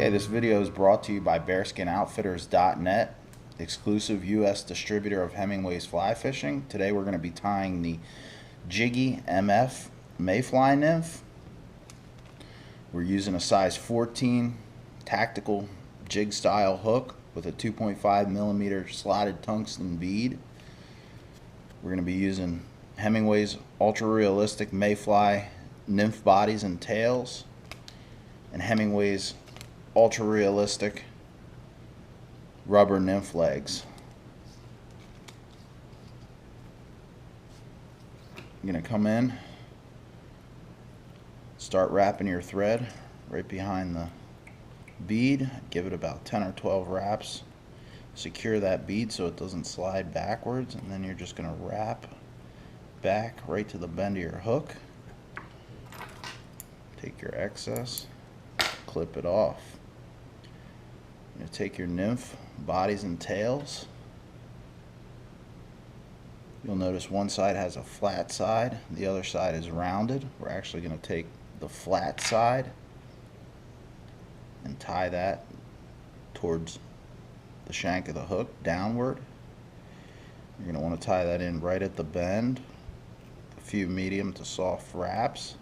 Okay, this video is brought to you by BearSkinOutfitters.net, exclusive U.S. distributor of Hemingway's fly fishing. Today we're going to be tying the Jiggy MF Mayfly nymph. We're using a size 14 tactical jig style hook with a 2.5 millimeter slotted tungsten bead. We're going to be using Hemingway's ultra realistic Mayfly nymph bodies and tails and Hemingway's ultra realistic rubber nymph legs. You're going to come in, start wrapping your thread right behind the bead, give it about 10 or 12 wraps, secure that bead so it doesn't slide backwards, and then you're just going to wrap back right to the bend of your hook. Take your excess, clip it off. You're going to take your nymph bodies and tails. You'll notice one side has a flat side, the other side is rounded. We're actually going to take the flat side and tie that towards the shank of the hook downward. You're going to want to tie that in right at the bend, a few medium to soft wraps,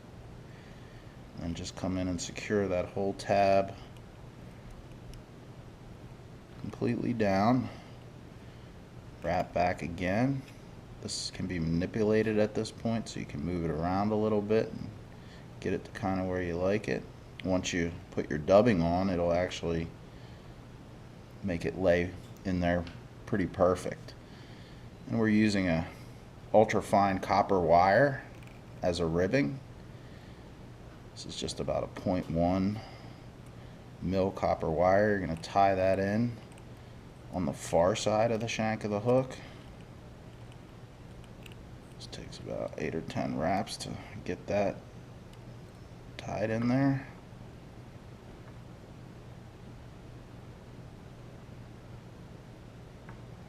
and just come in and secure that whole tab completely down. Wrap back again. This can be manipulated at this point, so you can move it around a little bit and get it to kind of where you like it. Once you put your dubbing on, it'll actually make it lay in there pretty perfect. And we're using a ultra fine copper wire as a ribbing. This is just about a 0.1 mil copper wire. You're going to tie that in on the far side of the shank of the hook. This takes about 8 or 10 wraps to get that tied in there.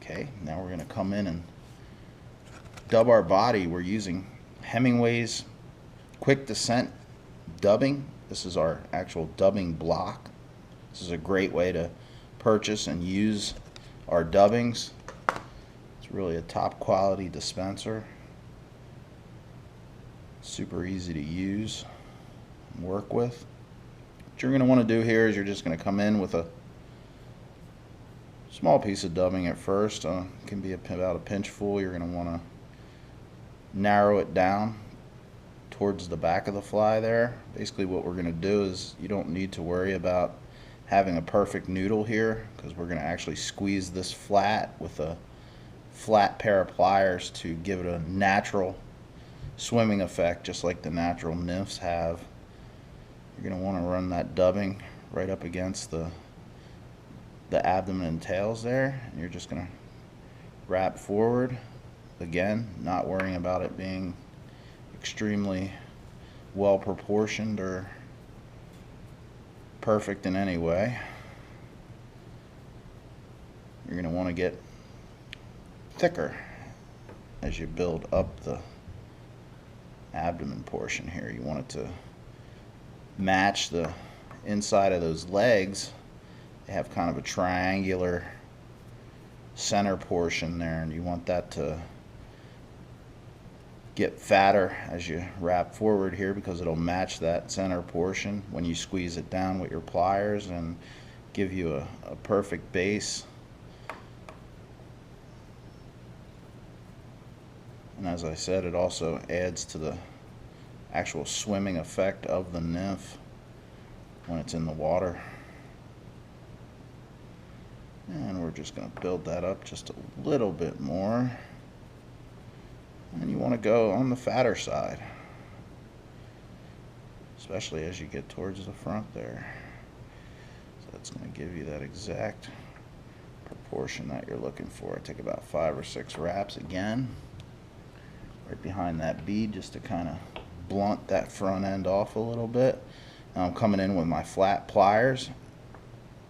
Okay, now we're going to come in and dub our body. We're using Hemingway's quick descent dubbing. This is our actual dubbing block. This is a great way to purchase and use our dubbings. It's really a top quality dispenser. Super easy to use and work with. What you're going to want to do here is you're just going to come in with a small piece of dubbing at first. Can be about a pinch full. You're going to want to narrow it down towards the back of the fly there. Basically what we're going to do is, you don't need to worry about having a perfect noodle here, because we're going to actually squeeze this flat with a flat pair of pliers to give it a natural swimming effect, just like the natural nymphs have. You're going to want to run that dubbing right up against the abdomen and tails there, and you're just going to wrap forward, again not worrying about it being extremely well proportioned or perfect in any way. You're going to want to get thicker as you build up the abdomen portion here. You want it to match the inside of those legs. They have kind of a triangular center portion there, and you want that to get fatter as you wrap forward here, because it'll match that center portion when you squeeze it down with your pliers and give you a perfect base. And as I said, it also adds to the actual swimming effect of the nymph when it's in the water. And we're just going to build that up just a little bit more. And you want to go on the fatter side, especially as you get towards the front there. So that's going to give you that exact proportion that you're looking for. Take about 5 or 6 wraps again, right behind that bead, just to kind of blunt that front end off a little bit. Now I'm coming in with my flat pliers,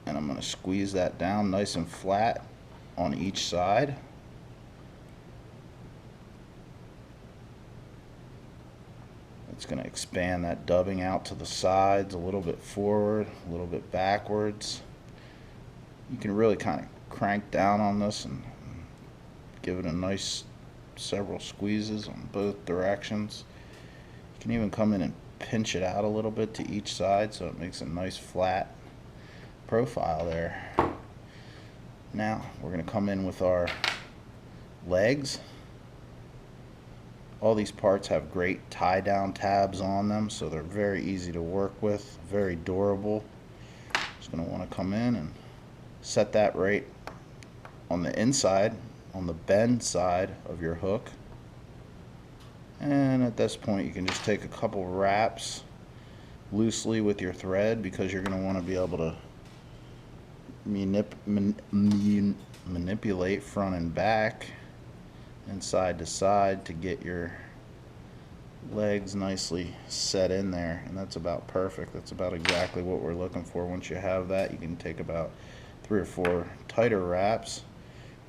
and I'm going to squeeze that down nice and flat on each side. It's going to expand that dubbing out to the sides, a little bit forward, a little bit backwards. You can really kind of crank down on this and give it a nice several squeezes on both directions. You can even come in and pinch it out a little bit to each side so it makes a nice flat profile there. Now we're going to come in with our legs. All these parts have great tie down tabs on them, so they're very easy to work with, very durable. Just going to want to come in and set that right on the inside, on the bend side of your hook. And at this point you can just take a couple wraps loosely with your thread, because you're going to want to be able to manipulate front and back and side to side to get your legs nicely set in there. And that's about perfect. That's about exactly what we're looking for. Once you have that, you can take about 3 or 4 tighter wraps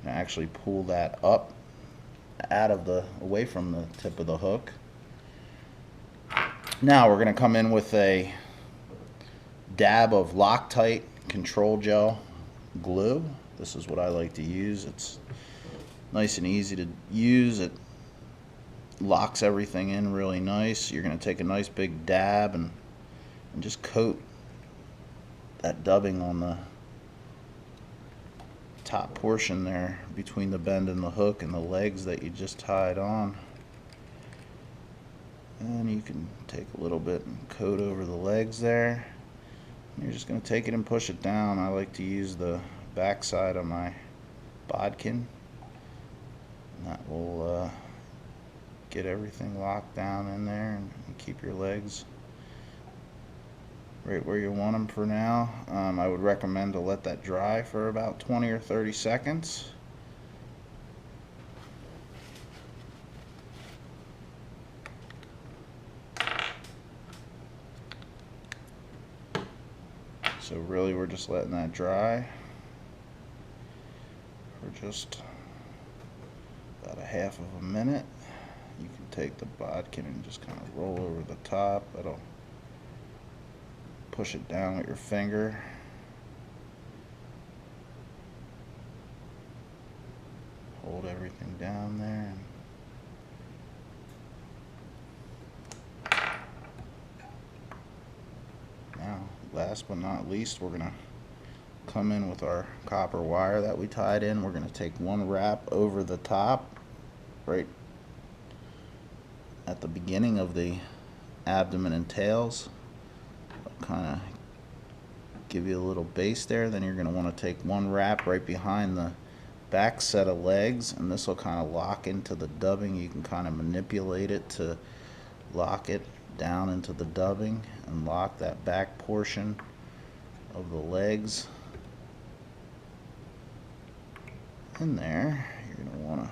and actually pull that up out of away from the tip of the hook. Now we're going to come in with a dab of Loctite control gel glue. This is what I like to use. It's nice and easy to use. It locks everything in really nice. You're going to take a nice big dab and just coat that dubbing on the top portion there between the bend and the hook and the legs that you just tied on. And you can take a little bit and coat over the legs there. And you're just going to take it and push it down. I like to use the back side of my bodkin. And that will get everything locked down in there and keep your legs right where you want them for now. I would recommend to let that dry for about 20 or 30 seconds. So really we're just letting that dry for just about a half of a minute. You can take the bodkin and just kind of roll over the top. That'll push it down with your finger. Hold everything down there. Now, last but not least, we're going to come in with our copper wire that we tied in. We're going to take one wrap over the top, right at the beginning of the abdomen and tails. Kind of give you a little base there. Then you're going to want to take one wrap right behind the back set of legs, and this will kind of lock into the dubbing. You can kind of manipulate it to lock it down into the dubbing and lock that back portion of the legs in there. You're going to want to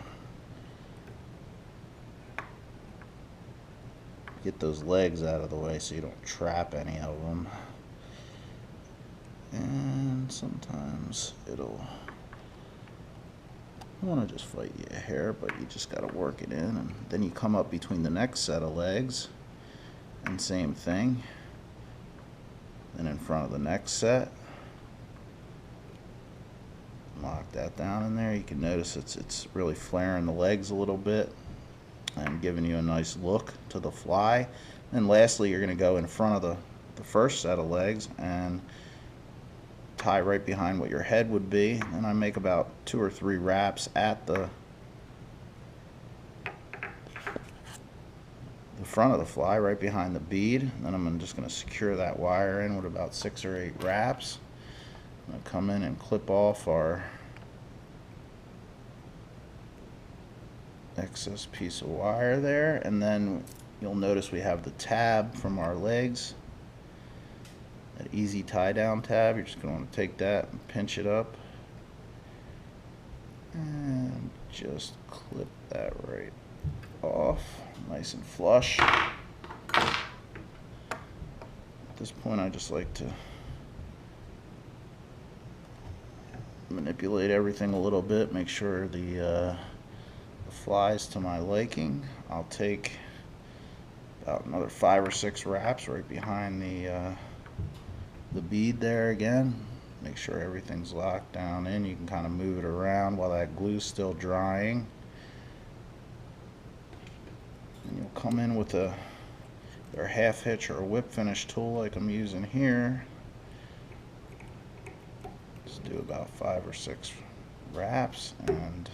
get those legs out of the way so you don't trap any of them. And sometimes it'll want to just fight you a hair, but you just got to work it in. And then you come up between the next set of legs and same thing. Then in front of the next set, lock that down in there. You can notice it's really flaring the legs a little bit and giving you a nice look to the fly. And lastly, you're going to go in front of the first set of legs and tie right behind what your head would be. And I make about 2 or 3 wraps at the front of the fly, right behind the bead. And then I'm just going to secure that wire in with about 6 or 8 wraps. I'm going to come in and clip off our excess piece of wire there, and then you'll notice we have the tab from our legs, that easy tie down tab. You're just going to want to take that and pinch it up and just clip that right off, nice and flush. At this point I just like to manipulate everything a little bit, make sure the flies to my liking. I'll take About another 5 or 6 wraps right behind the bead there again. Make sure everything's locked down in. You can kind of move it around while that glue's still drying. And you'll come in with a half hitch or a whip finish tool like I'm using here. Just do about 5 or 6 wraps, and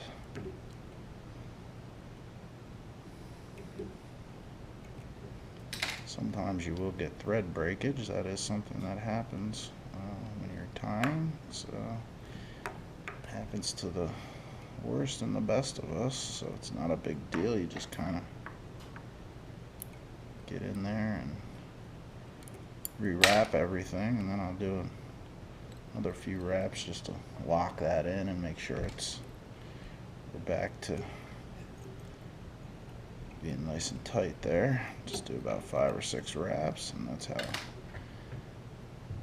sometimes you will get thread breakage. That is something that happens when you're tying. So it happens to the worst and the best of us, so it's not a big deal. You just kind of get in there and rewrap everything, and then I'll do another few wraps just to lock that in and make sure we're back to being nice and tight there. Just do about 5 or 6 wraps, and that's how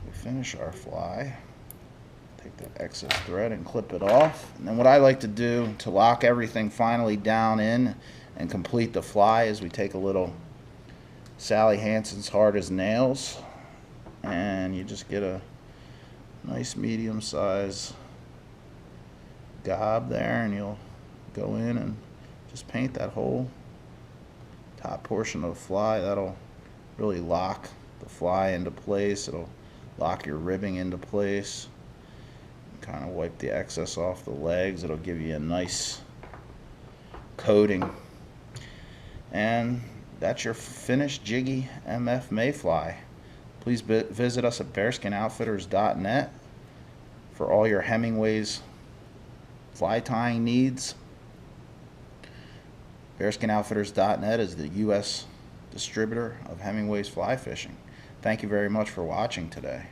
we finish our fly. Take the excess thread and clip it off. And then what I like to do to lock everything finally down in and complete the fly is we take a little Sally Hansen's Hard as Nails, and you just get a nice medium size gob there, and you'll go in and just paint that whole top portion of the fly. That'll really lock the fly into place. It'll lock your ribbing into place. Kind of wipe the excess off the legs. It'll give you a nice coating. And that's your finished Jiggy MF Mayfly. Please visit us at bearskinoutfitters.net for all your Hemingway's fly tying needs. Bearskinoutfitters.net is the U.S. distributor of Hemingway's fly fishing. Thank you very much for watching today.